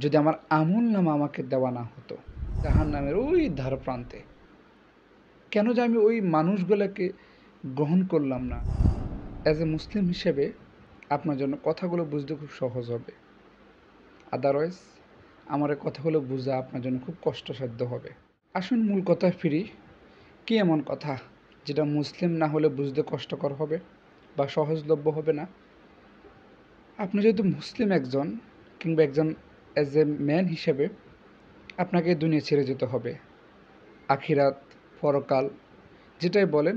যদি আমার আমলনামা আমাকে দেওয়া না হতো জাহান্নামের ওই ধার প্রান্তে, কেন যে আমি ওই মানুষগুলোকে গ্রহণ করলাম না? অ্যাজ এ মুসলিম হিসেবে আপনার জন্য কথাগুলো বুঝতে খুব সহজ হবে। আদারওয়াইজ আমার এই কথাগুলো বোঝা আপনার জন্য খুব কষ্টসাধ্য হবে। আসুন মূল কথায় ফিরি। কী এমন কথা যেটা মুসলিম না হলে বুঝতে কষ্টকর হবে বা সহজলভ্য হবে না? আপনি যেহেতু মুসলিম একজন, কিংবা একজন অ্যাজ এ ম্যান হিসেবে আপনাকে এই দুনিয়া ছেড়ে যেতে হবে। আখিরাত, পরকাল যেটাই বলেন,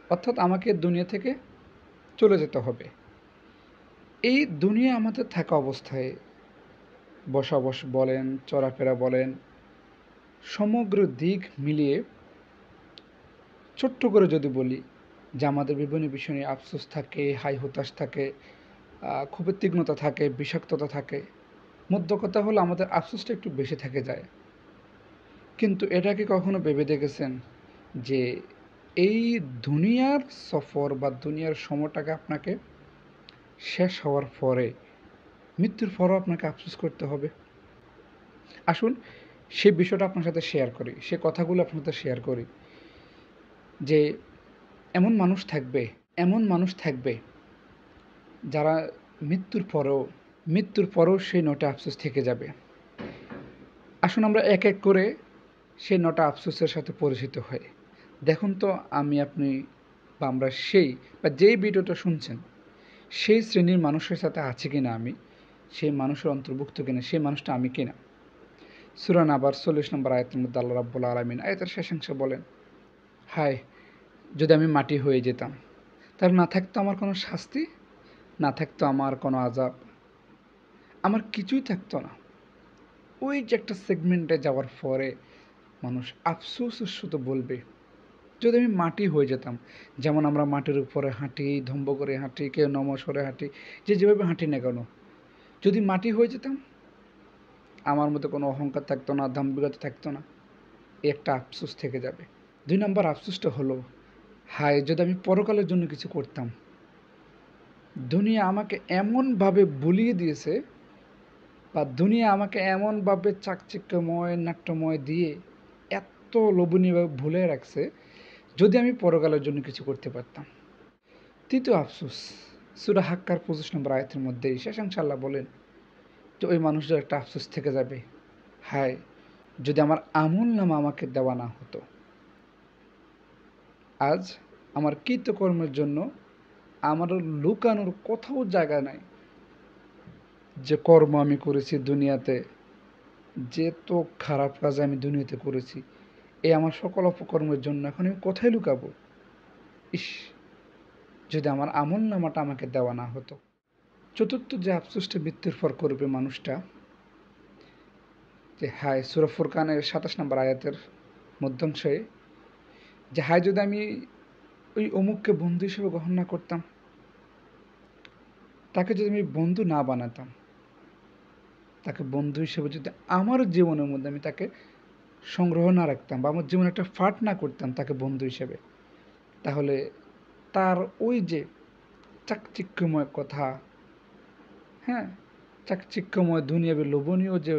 অর্থাৎ আমাকে দুনিয়া থেকে চলে যেতে হবে। এই দুনিয়া আমাদের থাকা অবস্থায় বসবাস বলেন, চলাফেরা বলেন, সমগ্র দিক মিলিয়ে ছোট্ট করে যদি বলি যে আমাদের বিভিন্ন বিষয় নিয়ে আফসোস থাকে, হাই হতাশ থাকে, খুবই তীক্ষ্ণতা থাকে, বিষাক্ততা থাকে। মোদ্দা কথা হলো আমাদের আফসোসটা একটু বেশি থেকে যায়। কিন্তু এটা কি কখনো ভেবে দেখেছেন যে এই দুনিয়ার সফর বা দুনিয়ার সময়টাকে আপনাকে শেষ হওয়ার পরে, মৃত্যুর পরও আপনাকে আফসোস করতে হবে? আসুন সেই বিষয়টা আপনার সাথে শেয়ার করি, সে কথাগুলো আপনার সাথে শেয়ার করি যে এমন মানুষ থাকবে, এমন মানুষ থাকবে যারা মৃত্যুর পরেও সেই নোটে আফসোস থেকে যাবে। আসুন আমরা এক এক করে সেই নটা আফসোসের সাথে পরিচিত হই। দেখুন তো আমি আপনি বা আমরা সেই বা যেই ভিডিওটা শুনছেন সেই শ্রেণীর মানুষের সাথে আছি কিনা, আমি সেই মানুষের অন্তর্ভুক্ত কিনা, সেই মানুষটা আমি কিনা। সূরা নাবার 40 নম্বর আয়াতের মধ্যে আল্লাহ রাব্বুল আলামিন আয়াতের শেষাংশে বলেন, হায় যদি আমি মাটি হয়ে যেতাম, তাহলে না থাকতো আমার কোনো শাস্তি, না থাকতো আমার কোনো আযাব, আমার কিছুই থাকতো না। ওই যে একটা সেগমেন্টে যাওয়ার পরে মানুষ আফসোসের শুধু বলবে, যদি আমি মাটি হয়ে যেতাম। যেমন আমরা মাটির উপরে হাঁটি, ধম্ব করে হাঁটি, কেউ নমস্বরে হাঁটি, যে যেভাবে হাঁটি না কেন, যদি মাটি হয়ে যেতাম, আমার মধ্যে কোনো অহংকার থাকতো না, দাম্ভিকতা থাকতো না, এই একটা আফসোস থেকে যাবে। 2 নম্বর আফসোসটা হলো, হায় যদি আমি পরকালের জন্য কিছু করতাম। দুনিয়া আমাকে এমনভাবে বুলিয়ে দিয়েছে, বা দুনিয়া আমাকে এমনভাবে চাকচিক্যময়, নাট্যময় দিয়ে এত লোভনীয়ভাবে ভুলে রাখছে, যদি আমি পরকালের জন্য কিছু করতে পারতাম। তৃতীয় আফসোস, সূরা হাক্কার 25 নম্বর আয়াতের মধ্যেই শেষাংশে আল্লাহ বলেন যে ওই মানুষটার একটা আফসোস থেকে যাবে, হায় যদি আমার আমলনামা আমাকে দেওয়া না হতো। আজ আমার কৃতকর্মের জন্য আমার লুকানোর কোথাও জায়গা নাই। যে কর্ম আমি করেছি দুনিয়াতে, যে তো খারাপ কাজ আমি দুনিয়াতে করেছি, এই আমার সকল অপকর্মের জন্য এখন আমি কোথায় লুকাবো? ইস, যদি আমার আমলনামাটা আমাকে দেওয়া না হতো। চতুর্থ যে আফসোসটা মৃত্যুর পর করবে মানুষটা, যে হায়, সূরা ফুরকানের 27 নম্বর আয়াতের মধ্যাংশে, যে হায় যদি আমি ওই অমুককে বন্ধু হিসেবে গ্রহণ না করতাম, তাকে যদি আমি বন্ধু না বানাতাম, তাকে বন্ধু হিসেবে যদি আমার জীবনের মধ্যে আমি তাকে সংগ্রহ না রাখতাম, বা আমার জীবনে একটা ফাট না করতাম তাকে বন্ধু হিসেবে, তাহলে তার ওই যে চাকচিক্যময় কথা, হ্যাঁ, চাকচিক্যময় দুনিয়াবী লোভনীয় যে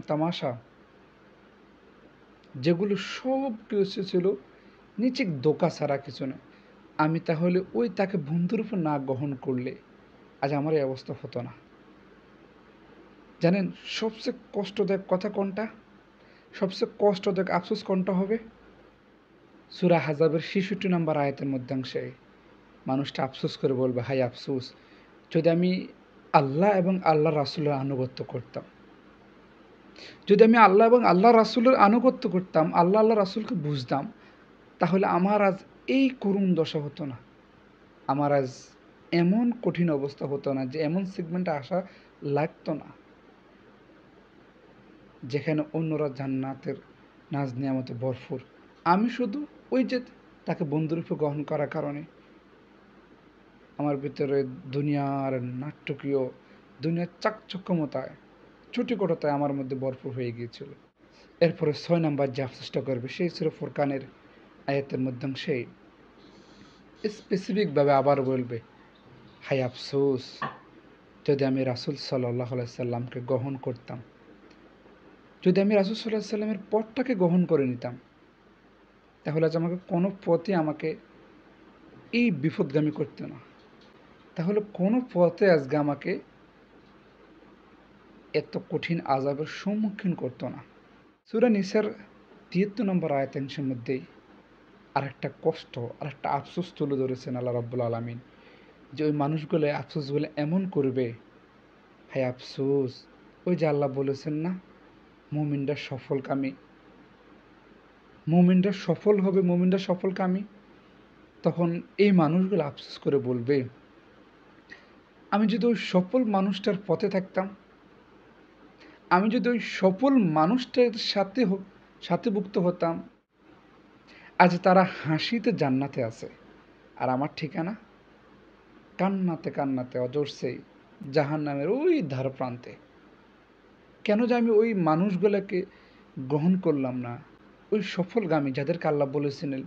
তামাশা, যেগুলো সব কিছু ছিল নিছক ধোঁকা ছাড়া কিছু না, আমি তাহলে ওই তাকে বন্ধুর উপর না গ্রহণ করলে আজ আমার এই অবস্থা হতো না। জানেন সবচেয়ে কষ্টদায়ক কথা কোনটা? সবচেয়ে কষ্টদায়ক আফসোস কোনটা হবে? সূরা হাজাবের 66 নম্বর আয়াতের মধ্যাংশে মানুষটা আফসোস করে বলবে, হায় আফসোস যদি আমি আল্লাহ এবং আল্লাহ রাসূলের আনুগত্য করতাম। যদি আমি আল্লাহ এবং আল্লাহ রাসূলের আনুগত্য করতাম, আল্লাহ আল্লাহ রাসূলকে বুঝতাম, তাহলে আমার আজ এই করুণ দশা হতো না। আমার আজ এমন কঠিন অবস্থা হতো না, যে এমন সেগমেন্টে আসা লাগতো না, যেখানে অন্যরা জান্নাতের নাজ নিয়ামতে ভরপুর। আমি শুধু ওই যে তাকে বন্ধুরূপে গ্রহণ করার কারণে আমার ভিতরে দুনিয়ার নাটকীয়, দুনিয়ার চাকচক্যমতায়, চুটিকটতায় আমার মধ্যে ভরপুর হয়ে গিয়েছিল। এরপরে 6 নাম্বার যে আফসোসটা করবে, সেই সূরা ফুরকানের আয়াতের মধ্যাংশে স্পেসিফিকভাবে আবার বলবে, হায় আফসোস যদি আমি রাসূল সাল্লাল্লাহু আলাইহি সাল্লামকে গ্রহণ করতাম। যদি আমি রাসূল সাল্লাল্লাহু আলাইহি সাল্লামের পথটাকে গ্রহণ করে নিতাম, তাহলে আজ আমাকে কোনো পথে আমাকে এই বিপথগামী করতো না। তাহলে কোনো পথে আজকে আমাকে এত কঠিন আযাবের সম্মুখীন করতো না। সূরা নিসার ৭৩ নম্বর আয়াতাংশের মধ্যেই আরেকটা কষ্ট, আরেকটা আফসোস তুলে ধরেছেন আল্লাহ রাব্বুল আলামিন, যে ওই মানুষগুলো আফসোসগুলো এমন করবে, হায় আফসোস! ওই যে আল্লাহ বলেছেন না, মুমিনরা সফলকামী, মুমিনরা সফল হবে, মুমিনরা সফলকামী। তখন এই মানুষগুলো আফসোস করে বলবে, আমি যদি ওই সফল মানুষটার পথে থাকতাম, আমি যদি ওই সফল মানুষটার সাথেভুক্ত হতাম, আজ তারা হাসিতে জান্নাতে আছে, আর আমার ঠিকানা কান্নাতে কান্নাতে অজস্রেই জাহান্নামের ওই ধার প্রান্তে। কেন যে আমি ওই মানুষগুলোকে গ্রহণ করলাম না, ওই সফলগামী যাদেরকে আল্লাহ বলেছিলেন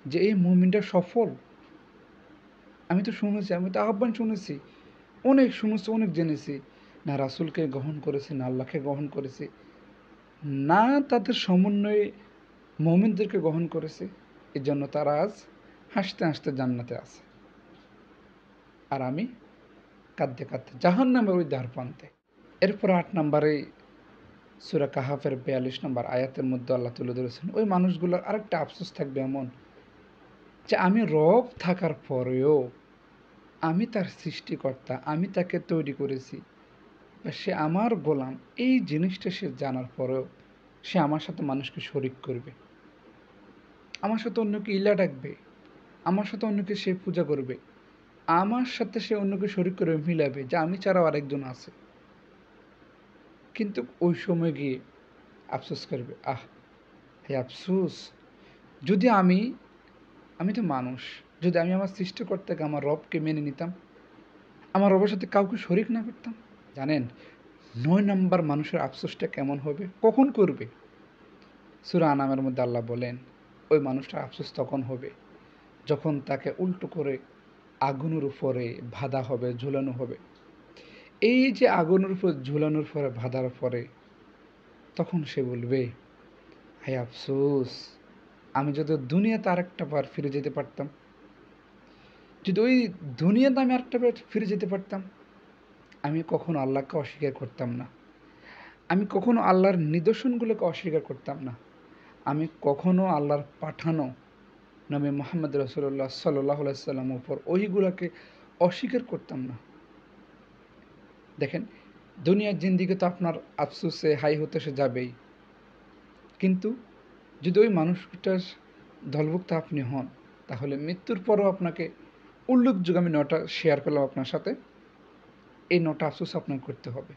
যে এই মুমিনটা সফল। আমি তো শুনেছি, আমি তো আহ্বান শুনেছি, অনেক শুনেছি, অনেক জেনেছি, না রাসূলকে গ্রহণ করেছি, না আল্লাহকে গ্রহণ করেছি, না তাদের সমন্বয়ে মুমিনদেরকে গ্রহণ করেছে। এজন্য তারা আজ হাসতে হাসতে জান্নাতে আছে, আর আমি কাঁদতে কাঁদতে জাহান্নামের ওই দ্বারপ্রান্তে। এরপর ৮ নম্বরে সূরা কাহাফের ৪২ নম্বর আয়াতের মধ্যে আল্লাহ তুলে ধরেছেন, ওই মানুষগুলোর আরেকটা আফসোস থাকবে এমন, যে আমি রব থাকার পরেও, আমি তার সৃষ্টিকর্তা, আমি তাকে তৈরি করেছি, বা সে আমার গোলাম, এই জিনিসটা সে জানার পরেও সে আমার সাথে মানুষকে শরিক করবে, আমার সাথে অন্যকে ইলা ডাকবে, আমার সাথে অন্যকে সে পূজা করবে, আমার সাথে সে অন্যকে শরিক করে মিলাবে যে আমি ছাড়াও আরেকজন আছে। কিন্তু ওই সময় গিয়ে আফসোস করবে, আহ হে আফসোস! যদি আমি তো মানুষ, যদি আমি আমার সৃষ্টিকর্তাকে, আমার রবকে মেনে নিতাম, আমার রবের সাথে কাউকে শরিক না করতাম। জানেন ৯ নম্বর মানুষের আফসোসটা কেমন হবে, কখন করবে? সূরা আনামের মধ্যে আল্লাহ বলেন, ওই মানুষটার আফসোস তখন হবে যখন তাকে উল্টো করে আগুনের উপরে বাঁধা হবে, ঝুলানো হবে। এই যে আগুনের উপর ঝুলানোর পরে, বাঁধার পরে, তখন সে বলবে, হায় আফসোস! আমি যদি দুনিয়াতে আরেকটা বার ফিরে যেতে পারতাম, যদি ওই দুনিয়াতে আমি আরেকটা বার ফিরে যেতে পারতাম, আমি কখনো আল্লাহকে অস্বীকার করতাম না, আমি কখনো আল্লাহর নিদর্শনগুলোকে অস্বীকার করতাম না, আমি কখনো আল্লাহর পাঠানো নবী মুহাম্মদ রাসূলুল্লাহ সাল্লাল্লাহু আলাইহি সাল্লামের উপর ওহীগুলোকে অস্বীকার করতাম না। দেখেন, দুনিয়ার জিন্দেগি তো আপনার আফসোসে হাই হতাশে যাবেই, কিন্তু যদি ওই মানুষটার দলভুক্ত আপনি হন, তাহলে মৃত্যুর পরও আপনাকে উল্লেখযোগ্য, আমি ৯টা শেয়ার করলাম আপনার সাথে, এই ৯টা আফসোস আপনাকে করতে হবে।